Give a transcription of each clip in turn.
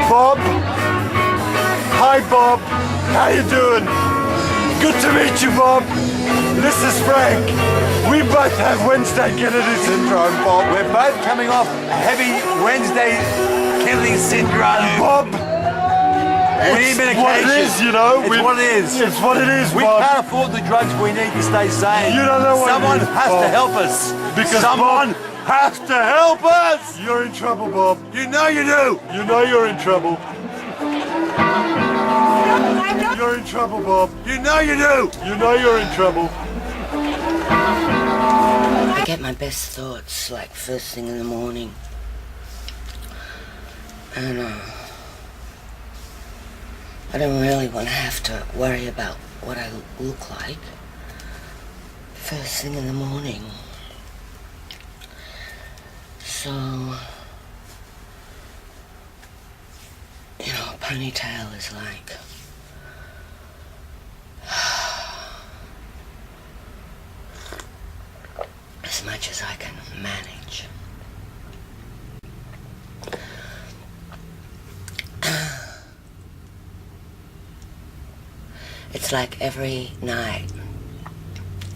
Bob. Hi, Bob. How you doing? Good to meet you, Bob. This is Frank. We both have Wednesday Kennedy syndrome, Bob. We're both coming off heavy Wednesday Kennedy syndrome. Bob, We need it's medication. what it is, you know. It's what it is. It's what it is, We Bob. can't afford the drugs we need to stay sane. You don't know what Someone it is, has to Bob. help us. Because someone Bob- has to help us. You're in trouble, Bob. You know you do. You know you're in trouble. You're in trouble, Bob. You know you do. You know you're in trouble. I get my best thoughts like first thing in the morning. And I don't really want to have to worry about what I look like first thing in the morning. So, you know, a ponytail is like as much as I can manage. It's like every night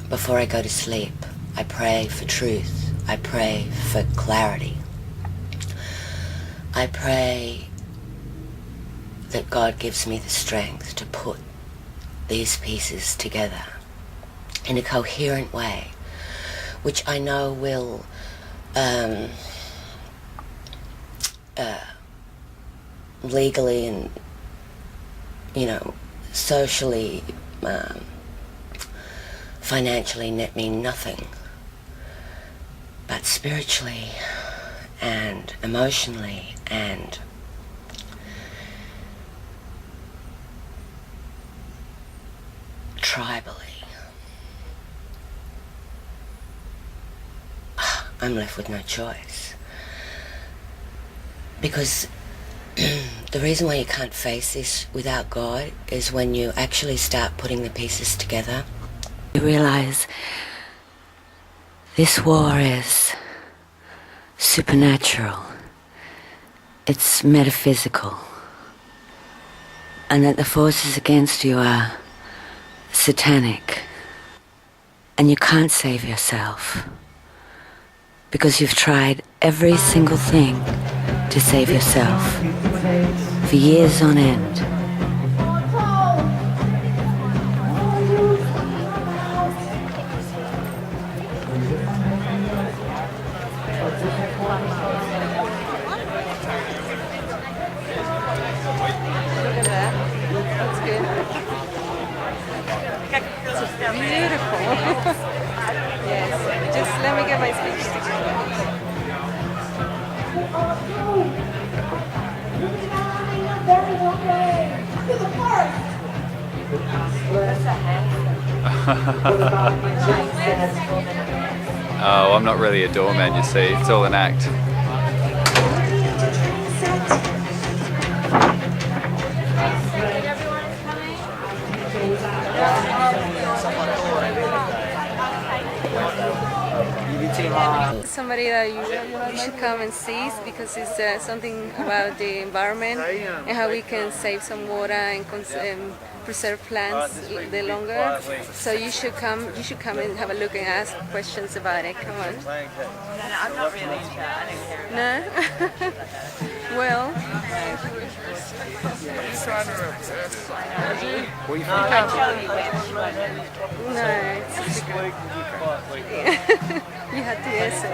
before I go to sleep, I pray for truth. I pray for clarity. I pray that God gives me the strength to put these pieces together in a coherent way, which I know will legally and, you know, socially, financially net me nothing, but spiritually and emotionally and tribally, I'm left with no choice. Because the reason why you can't face this without God is when you actually start putting the pieces together, you realize this war is supernatural. It's metaphysical. And that the forces against you are satanic. And you can't save yourself. Because you've tried every single thing to save yourself for years on end. Look at that. That's good. It's beautiful. Yes. Just let me get my speech together. Oh, I'm not really a doorman, you see. It's all an act. Somebody that you should come and see because it's something about the environment and how we can save some water and preserve plants the longer. So you should come and have a look and ask questions about it. Come on. I'm not really into that. I don't care. No? Well, no, it's secret. You have to guess it.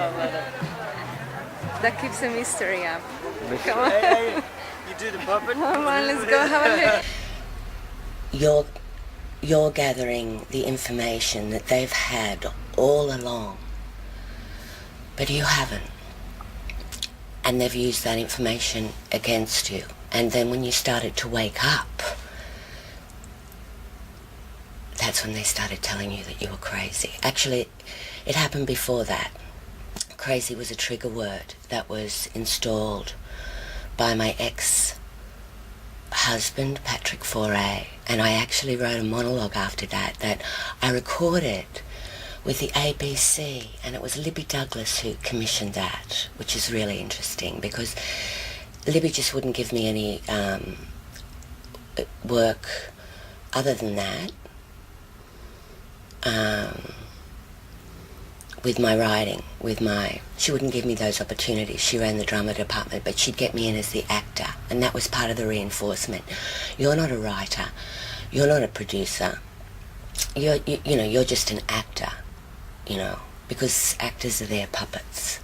That keeps the mystery up. Come on. You do the puppet? Come on, let's go have a look. You're gathering the information that they've had all along, but you haven't. And they've used that information against you. And then when you started to wake up, that's when they started telling you that you were crazy. Actually, it happened before that. Crazy was a trigger word that was installed by my ex-husband, Patrick Foray, and I actually wrote a monologue after that I recorded with the ABC, and it was Libby Douglas who commissioned that, which is really interesting because Libby just wouldn't give me any work other than that. With my writing, she wouldn't give me those opportunities. She ran the drama department, but she'd get me in as the actor, and that was part of the reinforcement. You're not a writer, you're not a producer, you're just an actor, because actors are their puppets.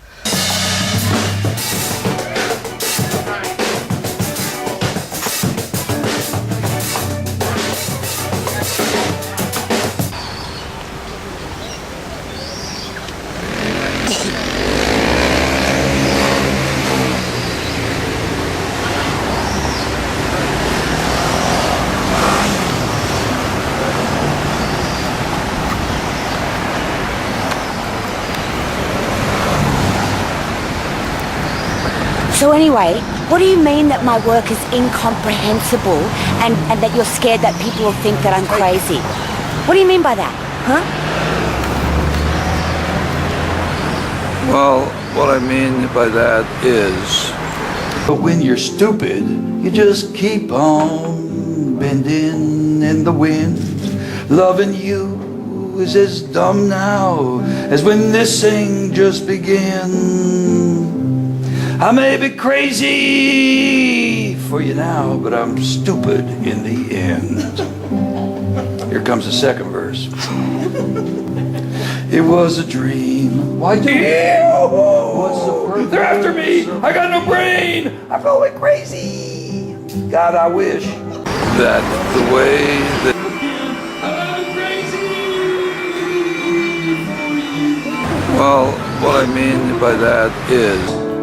So anyway, what do you mean that my work is incomprehensible and that you're scared that people will think that I'm crazy? What do you mean by that, huh? Well, what I mean by that is, but when you're stupid, you just keep on bending in the wind. Loving you is as dumb now as when this thing just began. I may be crazy for you now, but I'm stupid in the end. Here comes the second verse. It was a dream. Why do it? They're after me. I got no brain. I'm going crazy. God, I wish that the way that I'm crazy. Well, what I mean by that is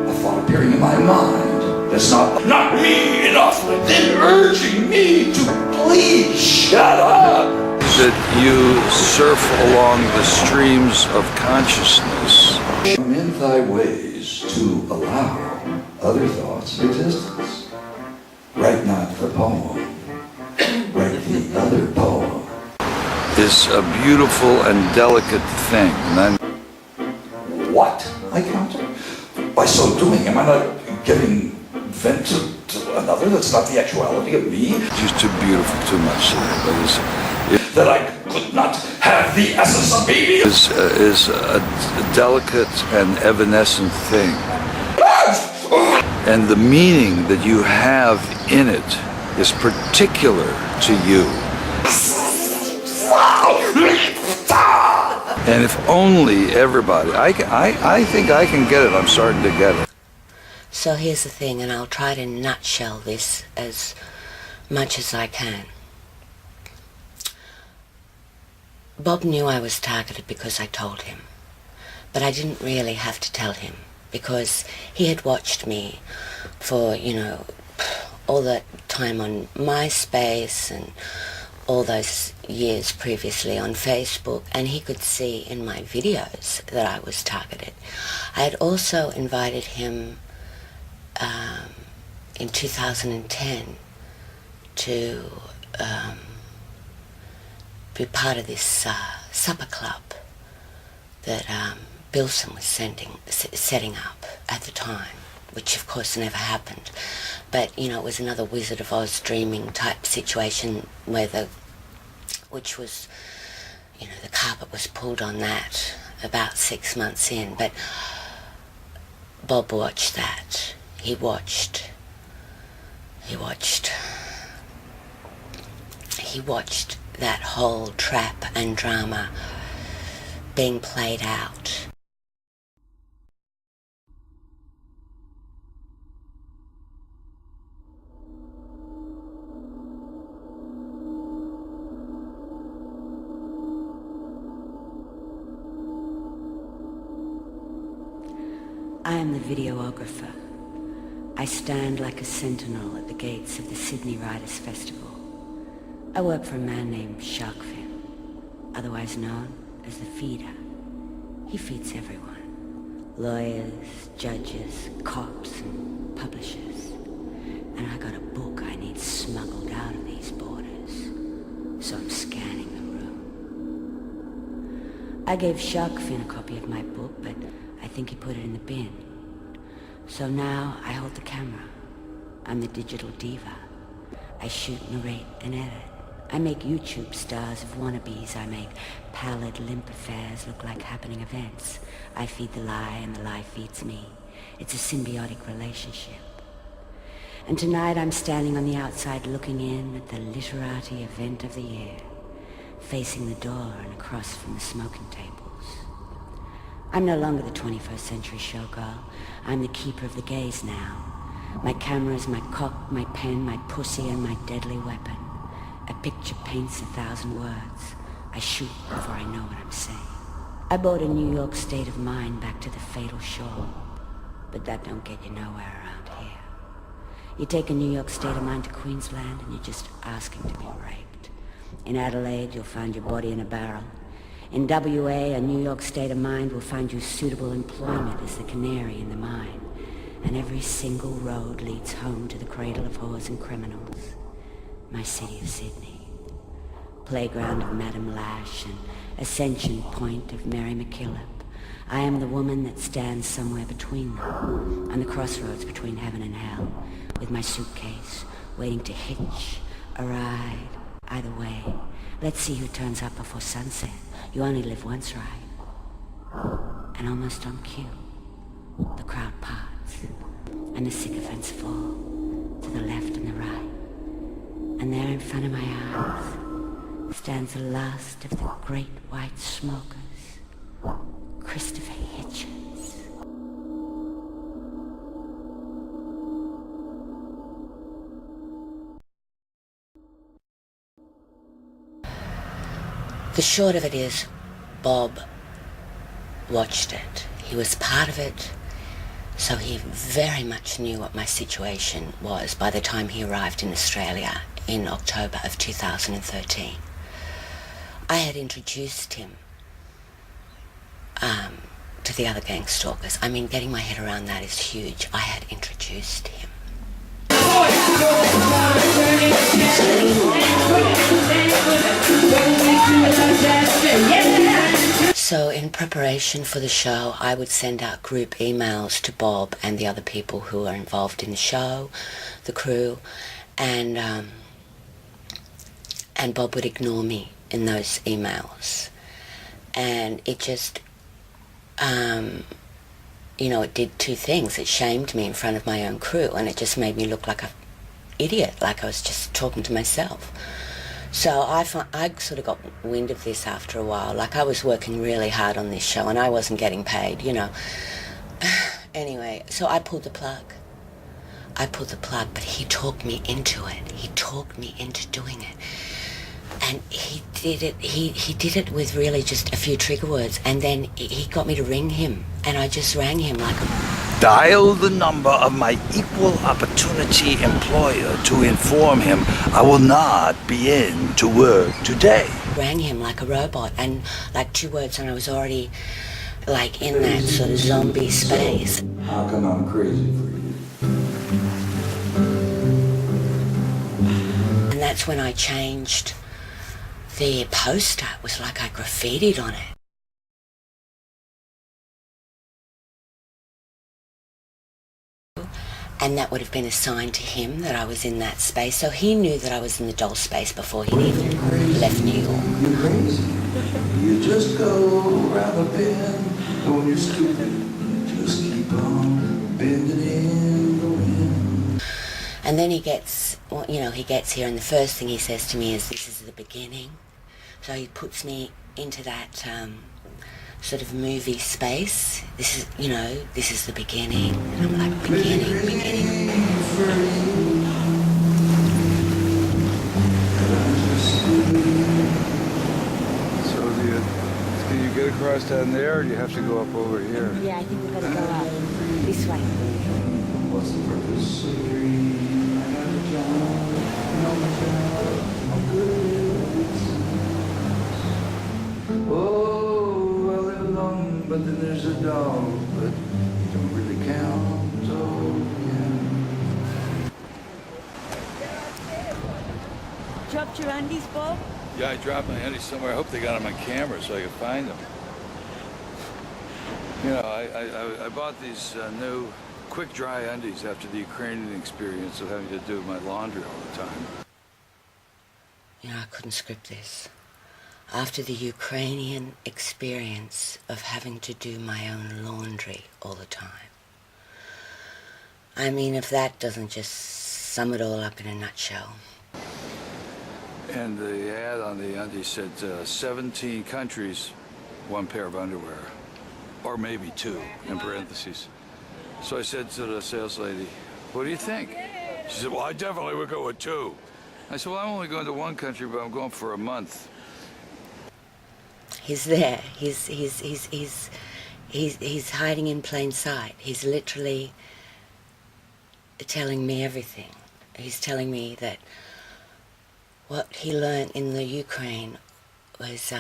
a thought appearing in my mind. That's not me enough than urging me to please shut up. That you surf along the streams of consciousness. Amend thy ways to allow other thoughts' existence. Write not the poem, write the other poem. Is a beautiful and delicate thing. And what? I counter. By so doing, am I not giving vent to another that's not the actuality of me? She's too beautiful, too much. That I could not have the essence of me is a delicate and evanescent thing. And the meaning that you have in it is particular to you. And if only everybody, I think I can get it. I'm starting to get it. So here's the thing, and I'll try to nutshell this as much as I can. Bob knew I was targeted because I told him, but I didn't really have to tell him because he had watched me for, all that time on MySpace and all those years previously on Facebook, and he could see in my videos that I was targeted. I had also invited him in 2010 to be part of this supper club that Bilson was setting up at the time, which of course never happened. But, it was another Wizard of Oz dreaming type situation which was, the carpet was pulled on that about 6 months in. But Bob watched that. He watched that whole trap and drama being played out. I am the videographer. I stand like a sentinel at the gates of the Sydney Writers' Festival. I work for a man named Sharkfin, otherwise known as the Feeder. He feeds everyone. Lawyers, judges, cops, and publishers. And I got a book I need smuggled out of these borders. So I'm scanning the room. I gave Sharkfin a copy of my book, but I think he put it in the bin. So now I hold the camera, I'm the digital diva. I shoot, narrate, and edit. I make YouTube stars of wannabes. I make pallid, limp affairs look like happening events. I feed the lie and the lie feeds me. It's a symbiotic relationship. And tonight I'm standing on the outside looking in at the literati event of the year, facing the door and across from the smoking tables. I'm no longer the 21st century showgirl. I'm the keeper of the gaze now. My camera is my cock, my pen, my pussy, and my deadly weapon. A picture paints 1,000 words. I shoot before I know what I'm saying. I brought a New York state of mind back to the fatal shore, but that don't get you nowhere around here. You take a New York state of mind to Queensland and you're just asking to be raped. In Adelaide, you'll find your body in a barrel. In WA, a New York state of mind will find you suitable employment as the canary in the mine. And every single road leads home to the cradle of whores and criminals. My city of Sydney. Playground of Madame Lash and ascension point of Mary MacKillop. I am the woman that stands somewhere between them, on the crossroads between heaven and hell, with my suitcase, waiting to hitch a ride. Either way, let's see who turns up before sunset. You only live once, right? And almost on cue, the crowd parts, and the sycophants fall to the left and the right. And there in front of my eyes stands the last of the great white smokers, Christopher Hitchens. The short of it is, Bob watched it. He was part of it, so he very much knew what my situation was by the time he arrived in Australia in October of 2013. I had introduced him to the other gang stalkers. I mean, getting my head around that is huge. I had introduced him. So in preparation for the show, I would send out group emails to Bob and the other people who are involved in the show, the crew, and Bob would ignore me in those emails. And it just, it did two things. It shamed me in front of my own crew, and it just made me look like an idiot, like I was just talking to myself. So I sort of got wind of this after a while. Like, I was working really hard on this show and I wasn't getting paid, Anyway, so I pulled the plug. But he talked me into it. He talked me into doing it. And he did it with really just a few trigger words. And then he got me to ring him. And I just rang him like a... Dial the number of my equal opportunity employer to inform him I will not be in to work today. Rang him like a robot, and like 2 words and I was already like in that sort of zombie space. How come I'm crazy for you? And that's when I changed the poster. It was like I graffitied on it. And that would have been a sign to him that I was in that space. So he knew that I was in the doll space before he'd even left New York. You're crazy. You just go around the bend. And when you're stupid, you just keep on bending in the wind. And then he gets here and the first thing he says to me is, this is the beginning. So he puts me into that sort of movie space. This is the beginning. And I'm like, beginning. So can you get across down there, or do you have to go up over here? Yeah, I think we've got to go up this way. What's the purpose of dreaming? I got a job, I'm good. Oh, I live alone, but then there's a dog, but you don't really count, oh yeah. Dropped your undies, Bob? Yeah, I dropped my undies somewhere. I hope they got them on camera so I can find them. I bought these new quick dry undies after the Ukrainian experience of having to do my laundry all the time. You know, I couldn't script this. After the Ukrainian experience of having to do my own laundry all the time. I mean, if that doesn't just sum it all up in a nutshell. And the ad on the undies said 17 countries, one pair of underwear. Or maybe two, in parentheses. So I said to the sales lady, what do you think? She said, well, I definitely would go with two. I said, well, I'm only going to one country, but I'm going for a month. He's there. He's hiding in plain sight. He's literally telling me everything. He's telling me that what he learned in the Ukraine was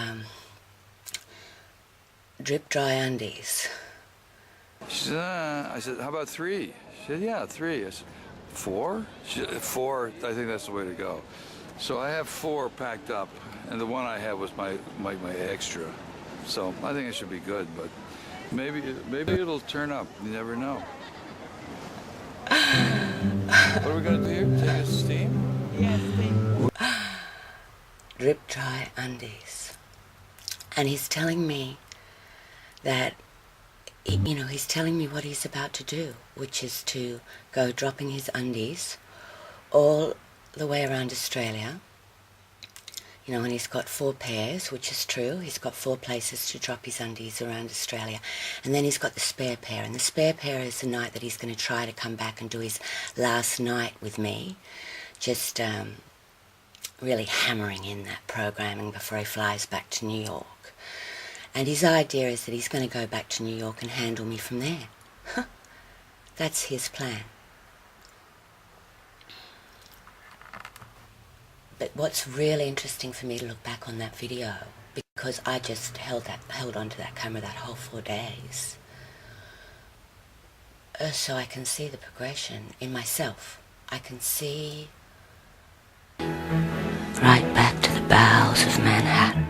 drip dry undies. She said, I said, how about three? She said, yeah, three. I said, four? She said, four, I think that's the way to go. So I have four packed up, and the one I had was my extra. So I think it should be good, but maybe it'll turn up. You never know. What are we going to do here? Take a steam? Yes, steam. Drip dry undies. And he's telling me that, you know, he's telling me what he's about to do, which is to go dropping his undies all the way around Australia. You know, and he's got 4 pairs, which is true. He's got 4 places to drop his undies around Australia. And then he's got the spare pair. And the spare pair is the night that he's going to try to come back and do his last night with me. Just really hammering in that programming before he flies back to New York. And his idea is that he's going to go back to New York and handle me from there. That's his plan. But what's really interesting for me to look back on that video, because I just held onto that camera that whole 4 days, so I can see the progression in myself. I can see right back to the bowels of Manhattan.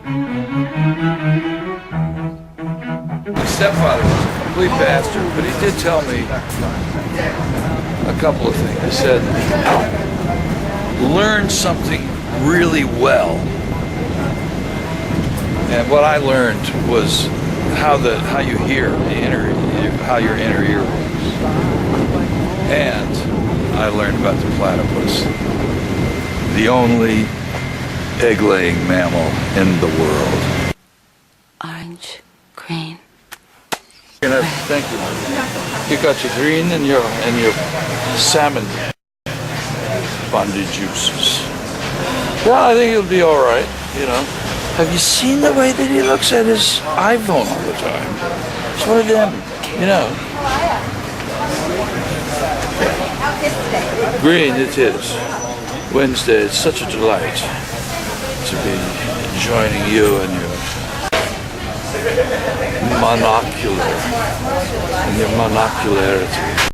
My stepfather was a complete bastard, but he did tell me a couple of things. He said, learn something really well. And what I learned was how you hear how your inner ear works. And I learned about the platypus, the only egg-laying mammal in the world. Orange, green. Thank you. You got your green and your salmon bonded juices. Yeah, I think it'll be all right, you know. Have you seen the way that he looks at his iPhone all the time? It's one of them, you know. Green it is. Wednesday, it's such a delight to be joining you and your monocularity.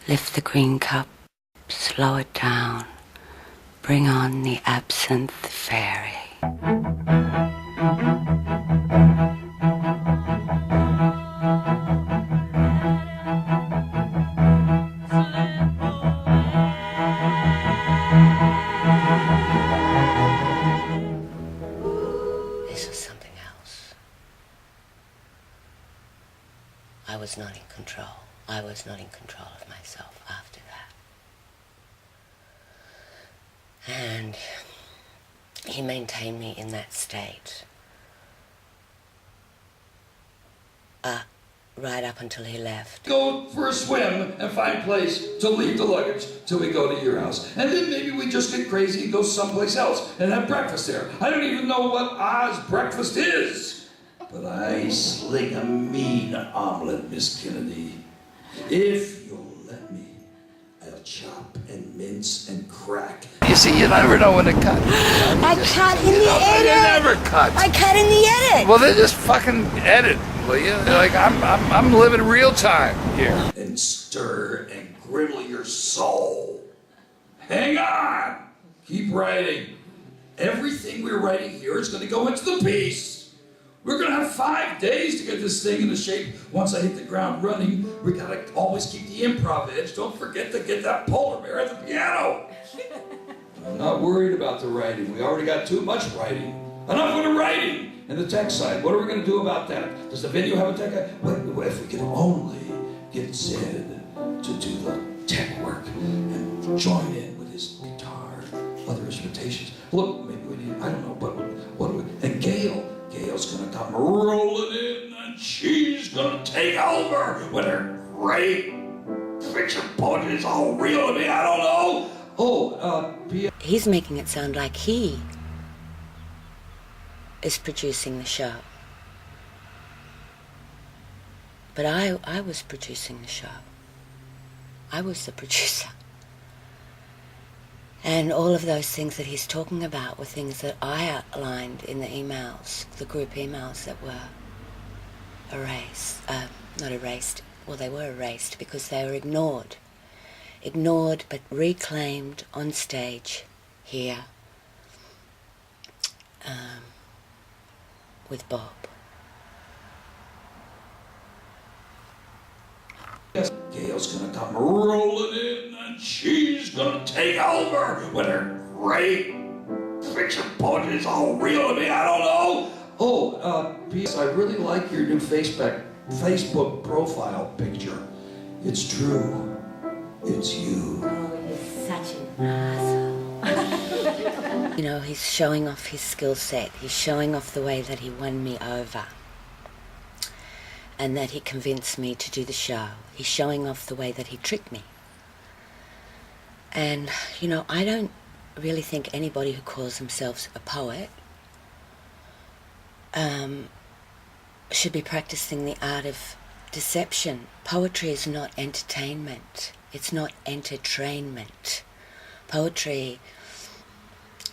Lift the green cup, slow it down. Bring on the absinthe fairy. This was something else. I was not in control. I was not in control of myself after that. And he maintained me in that state right up until he left. Go for a swim and find a place to leave the luggage till we go to your house. And then maybe we just get crazy and go someplace else and have breakfast there. I don't even know what Oz breakfast is. But I sling a mean omelet, Miss Kennedy. If you'll let me, I'll chop and mince and crack. You see, you never know when to cut. I cut in the edit. You never cut. I cut in the edit. Well, then just fucking edit, will you? Like I'm living real time here. And stir and griddle your soul. Hang on. Keep writing. Everything we're writing here is going to go into the piece. We're gonna have 5 days to get this thing into shape. Once I hit the ground running, we gotta always keep the improv edge. Don't forget to get that polar bear at the piano. I'm not worried about the writing. We already got too much writing. Enough with the writing! And the tech side, what are we gonna do about that? Does the video have a tech side? What if we could only get Zed to do the tech work and join in with his guitar, other instrumentations? Look, maybe we need, I don't know, but what do we, and Gail's gonna come rolling in and she's gonna take over with her great fiction poetry. It's all real to me, I don't know. He's making it sound like he is producing the show. But I was producing the show. I was the producer. And all of those things that he's talking about were things that I outlined in the emails, the group emails that were not erased, well, they were erased because they were ignored but reclaimed on stage here with Bob. Gail's gonna come rolling in and she's gonna take over with her great fiction poetry. It's all real to me, I don't know. P.S. I really like your new Facebook profile picture. It's true. It's you. Oh, you're such an asshole. You know, he's showing off his skill set. He's showing off the way that he won me over and that he convinced me to do the show. He's showing off the way that he tricked me. And, you know, I don't really think anybody who calls themselves a poet should be practicing the art of deception. Poetry is not entertainment. It's not entertainment. Poetry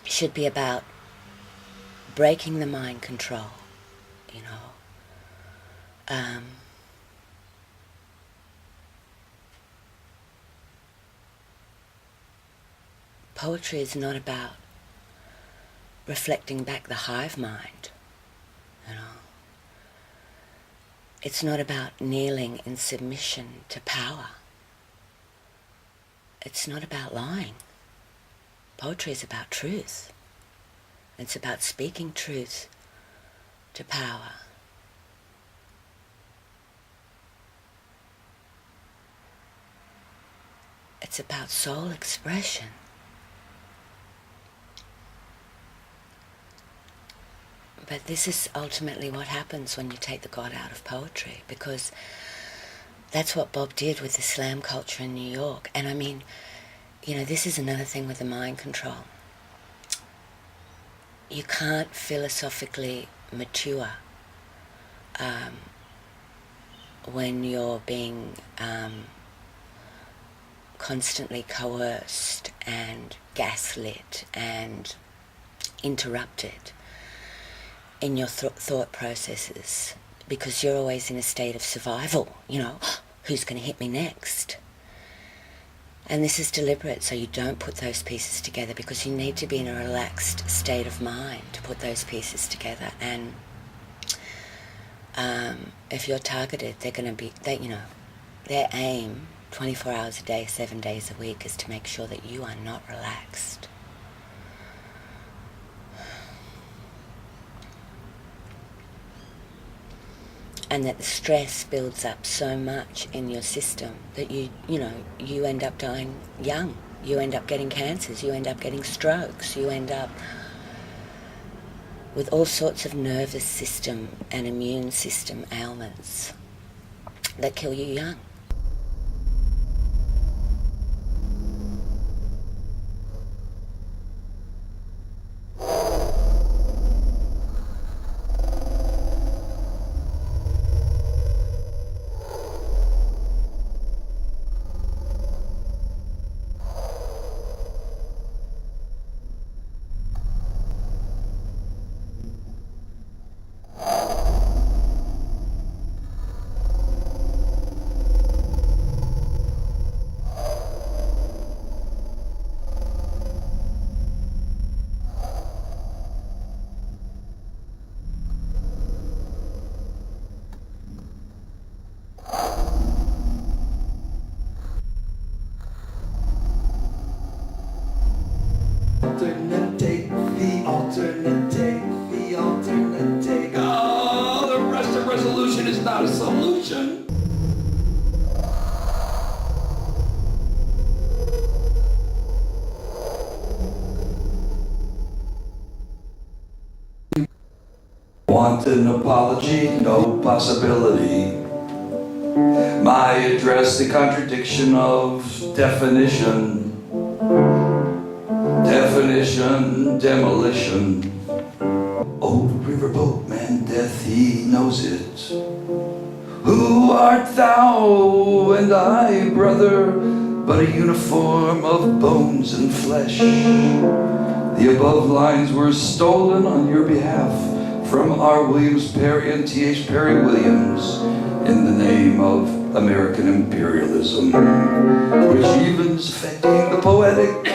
should be about breaking the mind control, you know. Poetry is not about reflecting back the hive mind, you know. It's not about kneeling in submission to power. It's not about lying. Poetry is about truth. It's about speaking truth to power. It's about soul expression. But this is ultimately what happens when you take the God out of poetry, because that's what Bob did with the slam culture in New York. And I mean, you know, this is another thing with the mind control. You can't philosophically mature when you're being constantly coerced and gaslit and interrupted in your thought processes, because you're always in a state of survival, you know, who's going to hit me next? And this is deliberate, so you don't put those pieces together, because you need to be in a relaxed state of mind to put those pieces together. And if you're targeted, they're going to be, you know, their aim 24 hours a day, 7 days a week is to make sure that you are not relaxed. And that the stress builds up so much in your system that you end up dying young. You end up getting cancers, you end up getting strokes, you end up with all sorts of nervous system and immune system ailments that kill you young. Want an apology? No possibility. My address, the contradiction of definition. Definition, demolition. Old riverboat man, death, he knows it. Who art thou and I, brother, but a uniform of bones and flesh? The above lines were stolen on your behalf from R. Williams Perry and T.H. Perry Williams in the name of American imperialism, which even is affecting the poetic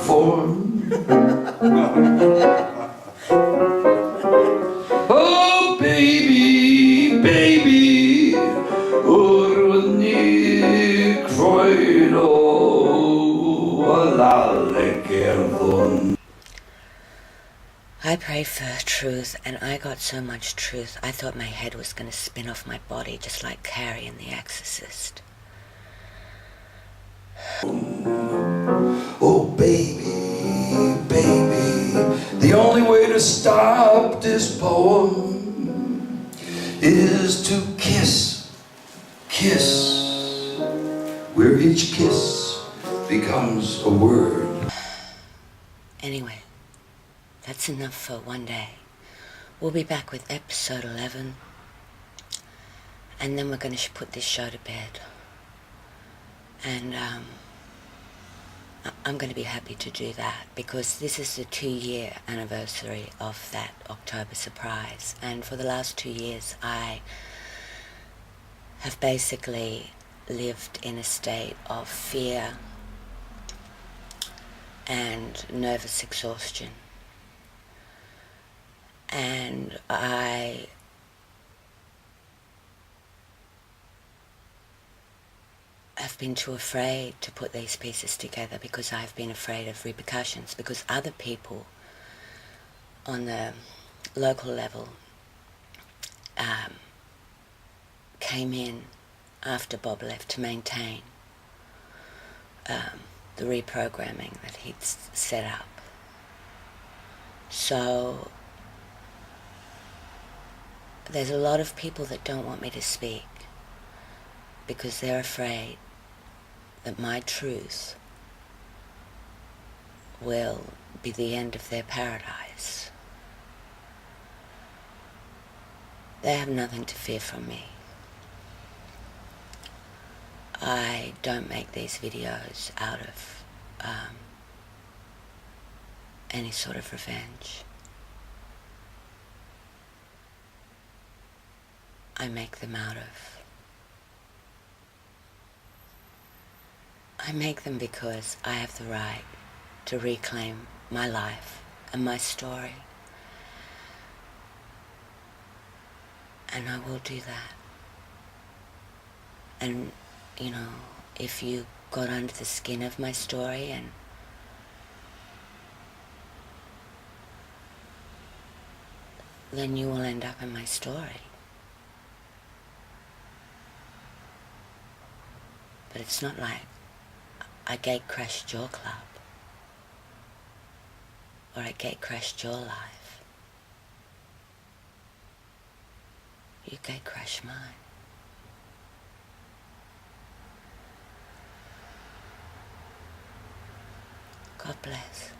form. Oh, baby, baby, urnik freudo, alale kerdon. I prayed for truth, and I got so much truth, I thought my head was going to spin off my body, just like Carrie in The Exorcist. Oh, baby, baby, the only way to stop this poem is to kiss, kiss, where each kiss becomes a word. Anyway, that's enough for one day. We'll be back with episode 11, and then we're going to put this show to bed. And I'm going to be happy to do that, because this is the 2-year anniversary of that October surprise. And for the last 2 years, I have basically lived in a state of fear and nervous exhaustion. And I have been too afraid to put these pieces together, because I've been afraid of repercussions, because other people on the local level came in after Bob left to maintain the reprogramming that he'd set up. So there's a lot of people that don't want me to speak, because they're afraid that my truth will be the end of their paradise. They have nothing to fear from me. I don't make these videos out of any sort of revenge. I make them because I have the right to reclaim my life and my story. And I will do that. And, you know, if you got under the skin of my story and then you will end up in my story. But it's not like I gate crashed your club, or I gate crashed your life. You gate crashed mine. God bless.